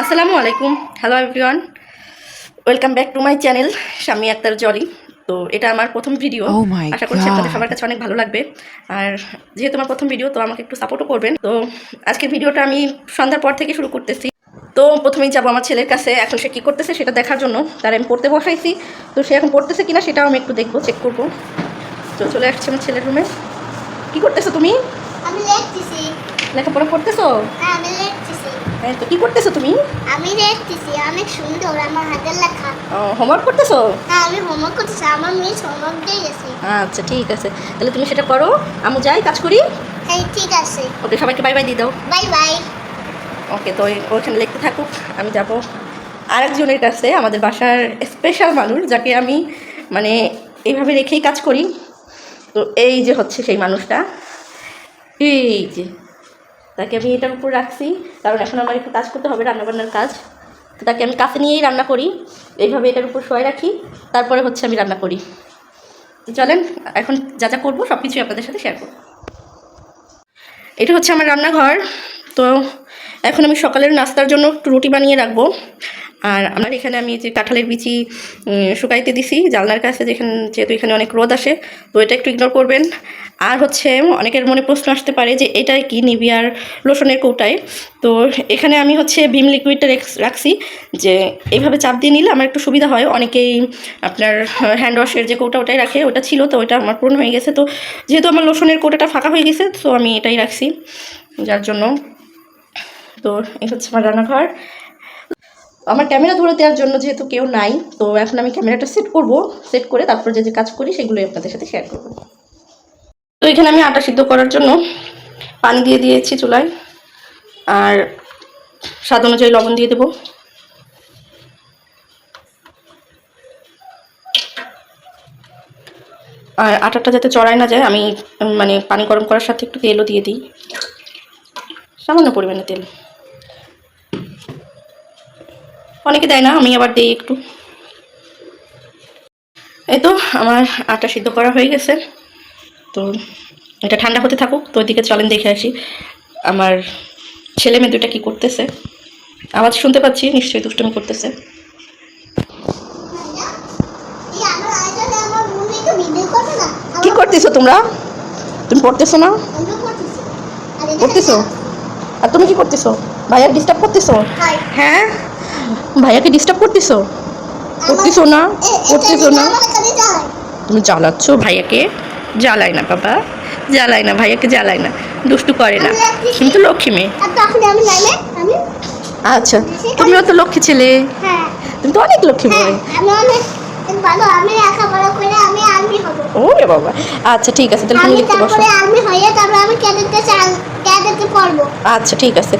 আসসালামু আলাইকুম, hello everyone, welcome back to my channel Shammi Akter Jolly. তো এটা আমার প্রথম ভিডিও। Oh my আশা করছি আপনাদের সবার God. কাছে অনেক ভালো লাগবে। আর যেহেতু আমার প্রথম ভিডিও, তো আমাকে একটু সাপোর্টও করবেন। তো আজকের ভিডিওটা আমি সন্ধ্যার পর থেকে শুরু করতেছি। তো প্রথমেই যাবো আমার ছেলের কাছে, এখন সে কী করতেছে সেটা দেখার জন্য। তার আমি পড়তে বসাইছি, তো সে এখন পড়তেছে কিনা সেটাও আমি একটু দেখবো, চেক করবো। তো চলে আসছে আমার ছেলের রুমে। কী করতেছো তুমি? আমি লিখতেছি। লেখাপড়া করতেছো? হ্যাঁ, আমি লিখতেছি। হ্যাঁ, তো কী করতেছো তুমি? আমি লিখতেছি, অনেক সুন্দর আমার হাতের লেখা। হোমওয়ার্ক করতেছো? হ্যাঁ, আমি হোমওয়ার্ক করতেছি, আমার মিস হোমওয়ার্ক দিয়ে গেছে। আচ্ছা ঠিক আছে, তাহলে তুমি সেটা করো, আমি যাই কাজ করি। হ্যাঁ, ঠিক আছে। ওকে, সবাইকে বাই বাই দিয়ে দাও। Bye bye. ওকে, তো ওখানে লিখতে থাকুক, আমি যাব আরেকজনের কাছে, আমাদের বাসার স্পেশাল মানুষ, যাকে আমি মানে এইভাবে রেখেই কাজ করি। তো এই যে হচ্ছে সেই মানুষটা, এই যে তাকে আমি এটার উপর রাখছি, কারণ এখন আমার একটু কাজ করতে হবে, রান্নাবান্নার কাজ। তো তাকে আমি কাছে নিয়েই রান্না করি, এইভাবে এটার উপর শোয় রাখি, তারপরে হচ্ছে আমি রান্না করি। তো চলেন, এখন যা যা করবো সব কিছুই আপনাদের সাথে শেয়ার করবো। এটা হচ্ছে আমার রান্নাঘর। তো এখন আমি সকালের নাস্তার জন্য একটু রুটি বানিয়ে রাখবো। আর আমার এখানে আমি যে কাঁঠালের বিচি শুকাইতে দিছি জানলার কাছে, যেহেতু এখানে অনেক রোদ আসে, তো এটা একটু ইগনোর করবেন। আর হচ্ছে অনেকের মনে প্রশ্ন আসতে পারে যে এটা কি নিভিয়ার লোশনের কৌটায়। তো এখানে আমি হচ্ছে ভিম লিকুইডটা রাখছি, যে এইভাবে চাপ দিয়ে নিলে আমার একটু সুবিধা হয়। অনেকেই আপনার হ্যান্ড ওয়াশের যে কৌটা ওটাই রাখে, ওটা ছিল, তো ওটা আমার পূর্ণ হয়ে গেছে। তো যেহেতু আমার লোশনের কৌটাটা ফাঁকা হয়ে গেছে, তো আমি এটাই রাখছি, যার জন্য। তো এই হচ্ছে আমার রান্নাঘর। আমার ক্যামেরা ধরে দেওয়ার জন্য যেহেতু কেউ নাই, তো এখন আমি ক্যামেরাটা সেট করব। সেট করে তারপর যে কাজ করি সেগুলোই আপনাদের সাথে শেয়ার করব। তো এখানে আমি আটা সিদ্ধ করার জন্য পানি দিয়ে দিয়েছি চুলায়, আর স্বাদ অনুযায়ী লবণ দিয়ে দেবো। আর আটাটা যাতে চড়ায় না যায়, আমি মানে পানি গরম করার সাথে একটু তেলও দিয়ে দিই, সামান্য পরিমাণে তেল। অনেকে দেয় না, আমি আবার দিই একটু। এই তো আমার আটা সিদ্ধ করা হয়ে গেছে। তো এটা ঠান্ডা হতে থাকুক। তো ওইদিকে চলেন দেখে আসি আমার ছেলে মেয়ে দুটা কী করতেছে। আওয়াজ শুনতে পাচ্ছি, নিশ্চয়ই দুষ্টুমি করতেছে। কি করতেছো তোমরা? তুমি পড়তেছো না? পড়তেছো? আর তুমি কি করতেছো? ভাইয়া ডিস্টার্ব করতেছো? হ্যাঁ, ভাইয়াকে ডিস্টার্ব করতেছো? করতেছো না? করতেছো না? তুমি জ্বালাচ্ছ ভাইয়াকে। জ্বালাই না বাবা, জ্বালাই না ভাইয়াকে, জ্বালাই না, দুষ্টু করে না, কিন্তু লক্ষ্মী মেয়ে। আচ্ছা, তুমিও তো লক্ষ্মী ছেলে, তুমি তো অনেক লক্ষ্মী মেয়ে। ওরে বাবা, আচ্ছা ঠিক আছে, তাহলে তুমি লিখতে বসো। আচ্ছা ঠিক আছে,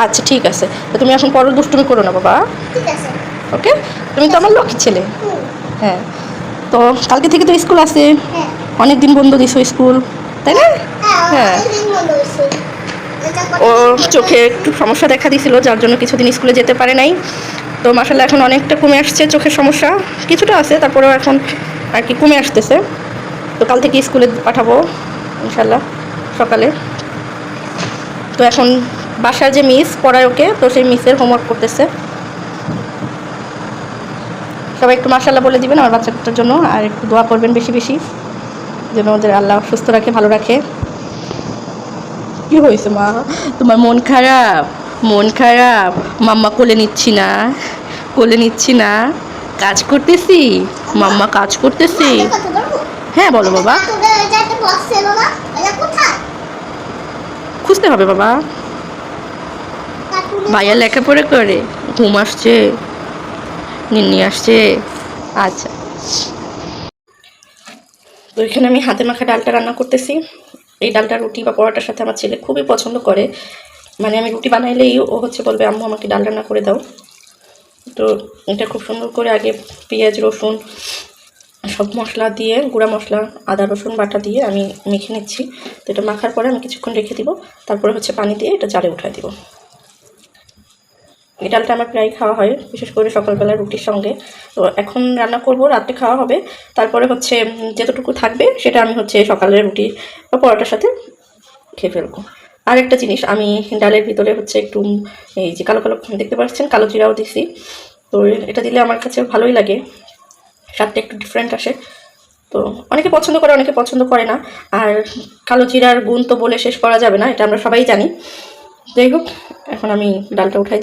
আচ্ছা ঠিক আছে, তো তুমি এখন পড়ো, দুষ্টুমি করো না বাবা। ওকে, তুমি তো আমার লক্ষ্মী ছেলে। হ্যাঁ, তো কালকে থেকে তো স্কুল আছে, অনেক দিন বন্ধ দিছো স্কুল, তাই না? হ্যাঁ, ও চোখে একটু সমস্যা দেখা দিয়েছিল, যার জন্য কিছুদিন স্কুলে যেতে পারে নাই। তো মাশাআল্লাহ এখন অনেকটা কমে আসছে, চোখের সমস্যা কিছুটা আছে, তারপরেও এখন আর কি কমে আসতেছে। তো কাল থেকে স্কুলে পাঠাবো ইনশাল্লাহ সকালে। তো এখন বাসার যে মিস পড়ায় ওকে, তো সেই মিসের হোমওয়ার্ক করতেছে। সবাই একটু মাশাআল্লাহ বলে দিবেন আমার বাচ্চাটার জন্য, আর একটু দোয়া করবেন বেশি বেশি, যেন ওদের আল্লাহ সুস্থ রাখে, ভালো রাখে। কি হয়েছে মা, তোমার মন খারাপ? মন খারাপ? মাম্মা কোলে নিচ্ছি না, কোলে নিচ্ছি না, কাজ করতেছি, মাম্মা কাজ করতেছি। হ্যাঁ বলো বাবা। খুঁজতে হবে বাবা, ভাইয়া লেখাপড়া করে, ঘুম আসছে, নিন্নি আসছে। আচ্ছা, তো এখানে আমি হাতে মাখা ডালটা রান্না করতেছি। এই ডালটা রুটি বা পরোটার সাথে আমার ছেলে খুবই পছন্দ করে। মানে আমি রুটি বানাইলেই ও হচ্ছে বলবে আম্মু আমাকে ডাল রান্না করে দাও। তো এটা খুব সুন্দর করে আগে পেঁয়াজ রসুন সব মশলা দিয়ে, গুঁড়া মশলা আদা রসুন বাটা দিয়ে আমি মেখে নিচ্ছি। তো এটা মাখার পরে আমি কিছুক্ষণ রেখে দিব, তারপরে হচ্ছে পানি দিয়ে এটা জারে উঠায় দিব। এই ডালটা আমার প্রায় খাওয়া হয়, বিশেষ করে সকালবেলা রুটির সঙ্গে। তো এখন রান্না করব, রাত্রে খাওয়া হবে, তারপরে হচ্ছে যেতটুকু থাকবে সেটা আমি হচ্ছে সকালের রুটি বা পরোটার সাথে খেয়ে ফেলবো। আর একটা জিনিস, আমি ডালের ভিতরে হচ্ছে একটু এই যে কালো কালো দেখতে পাচ্ছেন, কালো জিরাও দিছি। তো এটা দিলে আমার কাছে ভালোই লাগে, স্বাদটা একটু ডিফারেন্ট আসে। তো অনেকে পছন্দ করে, অনেকে পছন্দ করে না। আর কালো জিরার গুণ তো বলে শেষ করা যাবে না, এটা আমরা সবাই জানি। যাই হোক, এখন আমি ডালটা উঠাই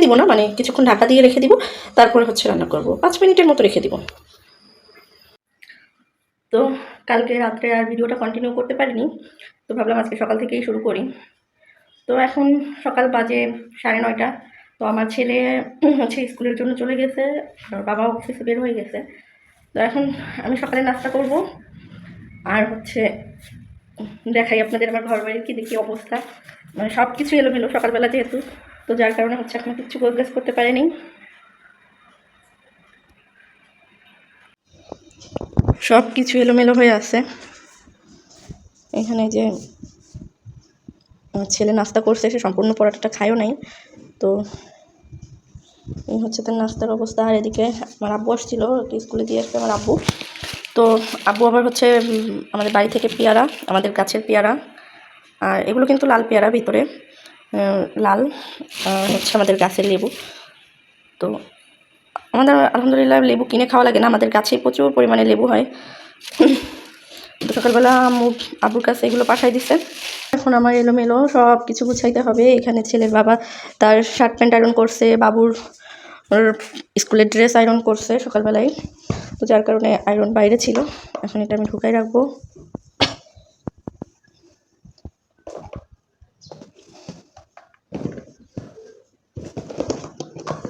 দিব না, মানে কিছুক্ষণ ঢাকা দিয়ে রেখে দিব, তারপরে হচ্ছে রান্না করব। 5 মিনিটের মতো রেখে দিব। তো কালকে রাত্রে আর ভিডিওটা কন্টিনিউ করতে পারিনি, তো ভাবলাম আজকে সকাল থেকেই শুরু করি। তো এখন সকাল বাজে 9:30। তো আমার ছেলে হচ্ছে স্কুলের জন্য চলে গেছে, আর বাবা অফিসে বের হয়ে গেছে। তো এখন আমি সকালে নাস্তা করব, আর হচ্ছে দেখাই আপনাদের আমার ঘর বাড়ির কি দেখি অবস্থা। মানে সব কিছু এলোমেলো সকালবেলা যেহেতু, তো যার কারণে হচ্ছে এখন কিছু গোছগাছ করতে পারিনি। সব কিছু এলোমেলো হয়ে আছে। এখানে যে আমার ছেলে নাস্তা করছে, সে সম্পূর্ণ পরোটাটা খায়ও নাই। তো এই হচ্ছে তার নাস্তার অবস্থা। আর এদিকে আমার আব্বু আসছিল, স্কুলে দিয়ে আসবে আমার আব্বু। তো আব্বু আবার হচ্ছে আমাদের বাড়ি থেকে পেয়ারা, আমাদের গাছের পেয়ারা, আর এগুলো কিন্তু লাল পেয়ারা, ভিতরে লাল, হচ্ছে আমাদের গাছের লেবু। তো আমাদের আলহামদুলিল্লাহ লেবু কিনে খাওয়া লাগে না, আমাদের গাছেই প্রচুর পরিমাণে লেবু হয়। তো সকালবেলা আব্বুর কাছে এগুলো পাঠাই দিচ্ছে। এখন আমার এলোমেলো সব কিছু গুছাইতে হবে। এখানে ছেলের বাবা তার শার্ট প্যান্ট আয়রন করছে, বাবুর স্কুলের ড্রেস আয়রন করছে সকালবেলায়, তো যার কারণে আয়রন বাইরে ছিল। এখন এটা আমি ঢুকাই রাখবো।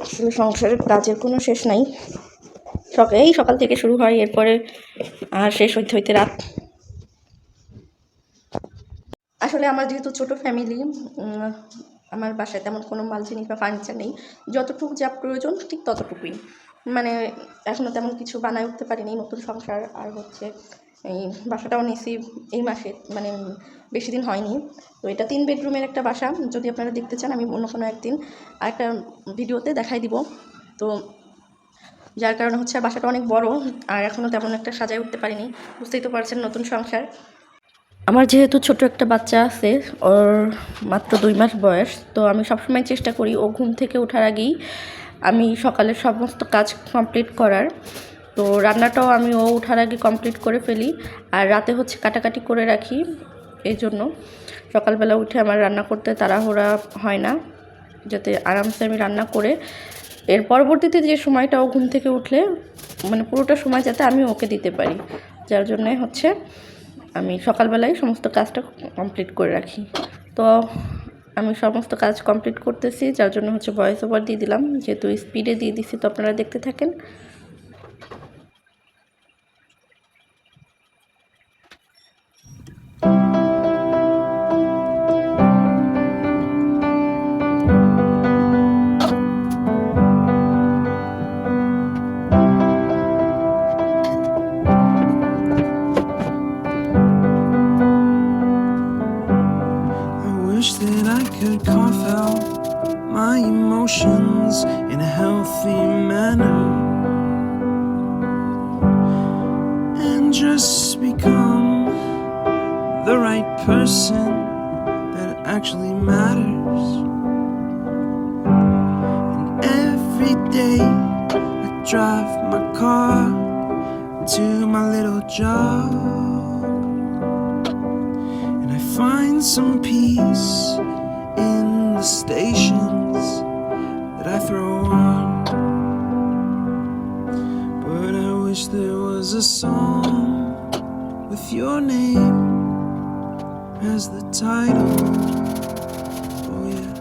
আসলে সংসারের কাজের কোনো শেষ নাই, এই সকাল থেকে শুরু হয়, এরপরে আর শেষ হইতে হইতে রাত। আসলে আমার যেহেতু ছোট ফ্যামিলি, আমার বাসায় তেমন কোনো মাল জিনিস বা ফার্নিচার নেই, যতটুকু যা প্রয়োজন ঠিক ততটুকুই। মানে এখনও তেমন কিছু বানায় উঠতে পারিনি, নতুন সংসার। আর হচ্ছে এই বাসাটাও নিয়েছি এই মাসে, মানে বেশি দিন হয়নি। তো এটা 3 বেডরুমের একটা বাসা, যদি আপনারা দেখতে চান আমি অন্য কোনো একদিন আরেকটা ভিডিওতে দেখাই দিব। তো যার কারণে হচ্ছে বাসাটা অনেক বড়, আর এখনও তেমন একটা সাজায় উঠতে পারিনি। বুঝতেই তো পারছেন, নতুন সংসার। আমার যেহেতু ছোট একটা বাচ্চা আছে, ওর মাত্র 2 মাস বয়স, তো আমি সবসময় চেষ্টা করি ও ঘুম থেকে ওঠার আগেই আমি সকালের সমস্ত কাজ কমপ্লিট করার। তো রান্নাটাও আমি ও ওঠার আগে কমপ্লিট করে ফেলি, আর রাতে হচ্ছে কাটাকাটি করে রাখি। এই জন্য সকালবেলা উঠে আমার রান্না করতে তাড়াহুড়া হয় না, যাতে আরামসে আমি রান্না করে এর পরবর্তীতে যে সময়টা ও ঘুম থেকে উঠলে মানে পুরোটা সময় যাতে আমি ওকে দিতে পারি, যার জন্যে হচ্ছে আমি সকালবেলায় সমস্ত কাজটা কমপ্লিট করে রাখি। তো আমি সমস্ত কাজ কমপ্লিট করতেছি, যার জন্য হচ্ছে ভয়েস ওভার দিয়ে দিলাম, যেহেতু স্পিডে দিয়ে দিচ্ছি। তো আপনারা দেখতে থাকেন। That I could cough out my emotions in a healthy manner and just become the right person that actually matters. And every day I drive my car to my little job, and I find some peace in the stations that I throw on. But I wish there was a song with your name as the title. Oh yeah,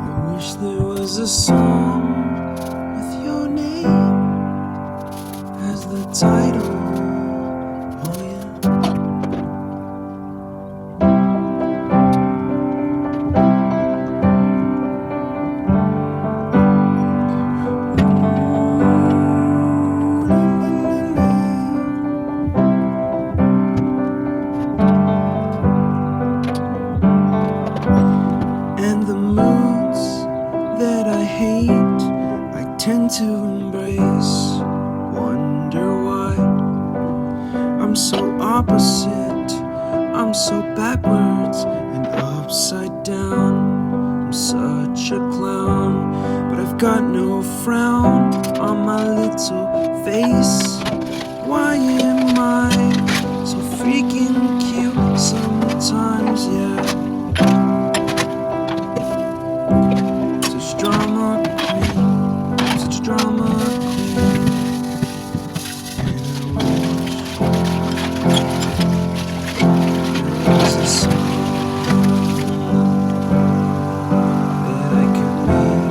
I wish there was a song with your name as the title. Oh yeah. And the moods that I hate, I tend to embrace. Wonder why I'm so opposite, I'm so backwards, and upside down. I'm such a clown, but I've got no frown on my little face. Why am I so freaking cute sometimes, yeah? Such drama queen, such drama queen. And I wish there was a song that I could make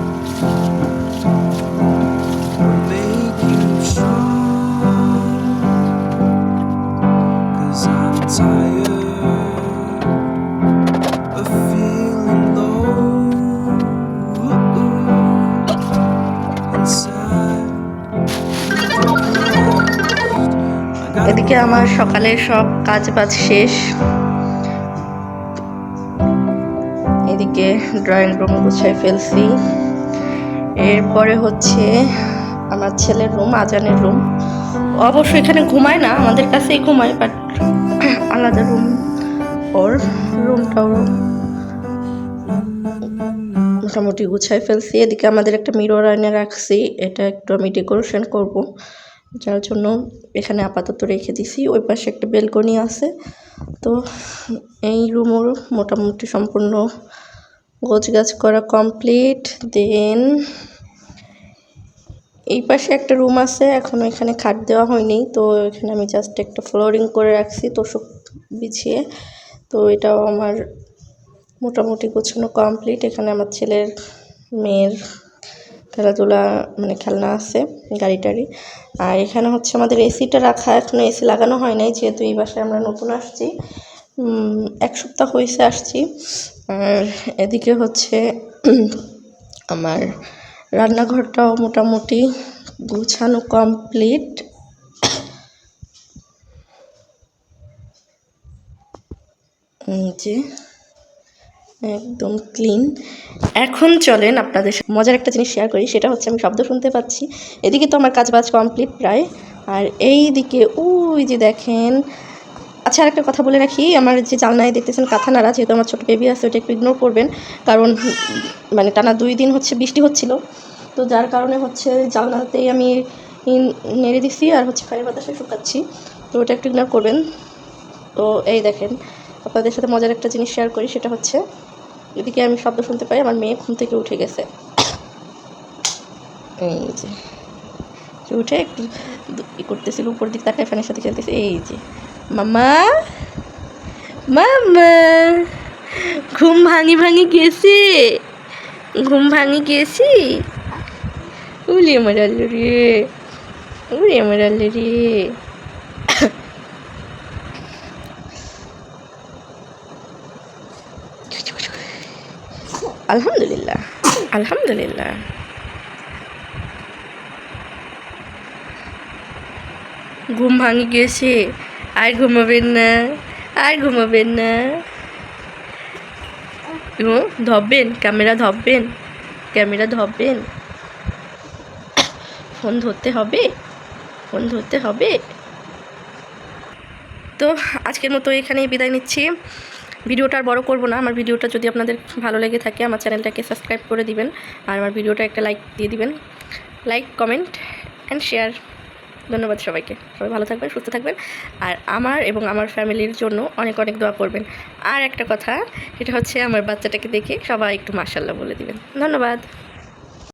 or make you strong. 'Cause I'm tired of feeling low and sad. I gotta এদিকে আমার সকালের সব কাজ বাজ শেষ। এদিকে drawing room গুছাই ফেলছি। এরপরে হচ্ছে আমার ছেলের রুম, আজানের রুম। অবশ্য এখানে ঘুমায় না, আমাদের কাছেই ঘুমায়, বাট আলাদা রুম ওর। রুমটাও মোটামুটি গুছাই ফেলছি। এদিকে আমাদের একটা মিরর আয়না রাখছি, এটা একটু আমি ডেকোরেশন করব, যার জন্য এখানে আপাতত রেখে দিছি। ওই পাশে একটা বেলকনি আছে। তো এই রুমও মোটামুটি সম্পূর্ণ গোছগাছ করা কমপ্লিট। দেন এই পাশে একটা রুম আছে, এখনও এখানে খাট দেওয়া হয়নি, তো এখানে আমি জাস্ট একটা ফ্লোরিং করে রাখছি তোষক বিছিয়ে। তো এটাও আমার মোটামুটি গোছানো কমপ্লিট। এখানে আমার ছেলের মেয়ের খেলাধুলা মানে খেলনা আছে, গাড়ি টাড়ি। আর এখানে হচ্ছে আমাদের এসিটা রাখা, এখনও এসি লাগানো হয় নাই, যেহেতু এই বাসায় আমরা নতুন আসছি, 1 সপ্তাহ হয়েছে আসছি। আর এদিকে হচ্ছে আমার রান্নাঘরটাও মোটামুটি গুছানো কমপ্লিট। যে একদম ক্লিন। এখন চলেন আপনাদের সাথে মজার একটা জিনিস শেয়ার করি, সেটা হচ্ছে আমি শব্দ শুনতে পাচ্ছি। এদিকে তো আমার কাজ বাজ কমপ্লিট প্রায়, আর এই দিকে ওই যে দেখেন। আচ্ছা, আরেকটা কথা বলে রাখি, আমার যে জানলায় দেখতেছেন কাঁথা নাড়া, যেহেতু আমার ছোটো বেবি আছে, ওটা একটু ইগনোর করবেন, কারণ মানে টানা 2 দিন হচ্ছে বৃষ্টি হচ্ছিল, তো যার কারণে হচ্ছে জানলাতেই আমি নেড়ে দিছি আর হচ্ছে ফ্যানের বাতাসে শুকাচ্ছি, তো ওটা একটু ইগনোর করবেন। তো এই দেখেন, আপনাদের সাথে মজার একটা জিনিস শেয়ার করি, সেটা হচ্ছে এদিকে আমি শব্দ শুনতে পাই, আমার মেয়ে ঘুম থেকে উঠে গেছে। এই যে উঠে একটু করতেছিল, উপর দিক তাকায় ফ্যানের সাথে খেলতেছে। এই যে মামা মামা ঘুম ভাঙি গেছে, ঘুম ভাঙি গেছি। উলি আমার আল্লু রে, উলি আমার আল্লু রে। আলহামদুলিল্লাহ আলহামদুলিল্লাহ। ঘুম ভাঙি গেছে, আর ঘুমাবেন না, আর ঘুমাবেন না। ধরবেন ক্যামেরা, ধরবেন ক্যামেরা, ধরবেন ফোন ধরতে হবে, ফোন ধরতে হবে। তো আজকের মতো এখানেই বিদায় নিচ্ছি। ভিডিওটা আর বড় করব না। আমার ভিডিওটা যদি আপনাদের ভালো লেগে থাকে, আমার চ্যানেলটাকে সাবস্ক্রাইব করে দিবেন, আর আমার ভিডিওটা একটা লাইক দিয়ে দিবেন। Like, comment and share. ধন্যবাদ সবাইকে। সবাই ভালো থাকবেন, সুস্থ থাকবেন, আর আমার এবং আমার ফ্যামিলির জন্য অনেক অনেক দোয়া করবেন। আর একটা কথা, সেটা হচ্ছে আমার বাচ্চাটাকে দেখে সবাই একটু মাশাআল্লাহ বলে দিবেন। ধন্যবাদ।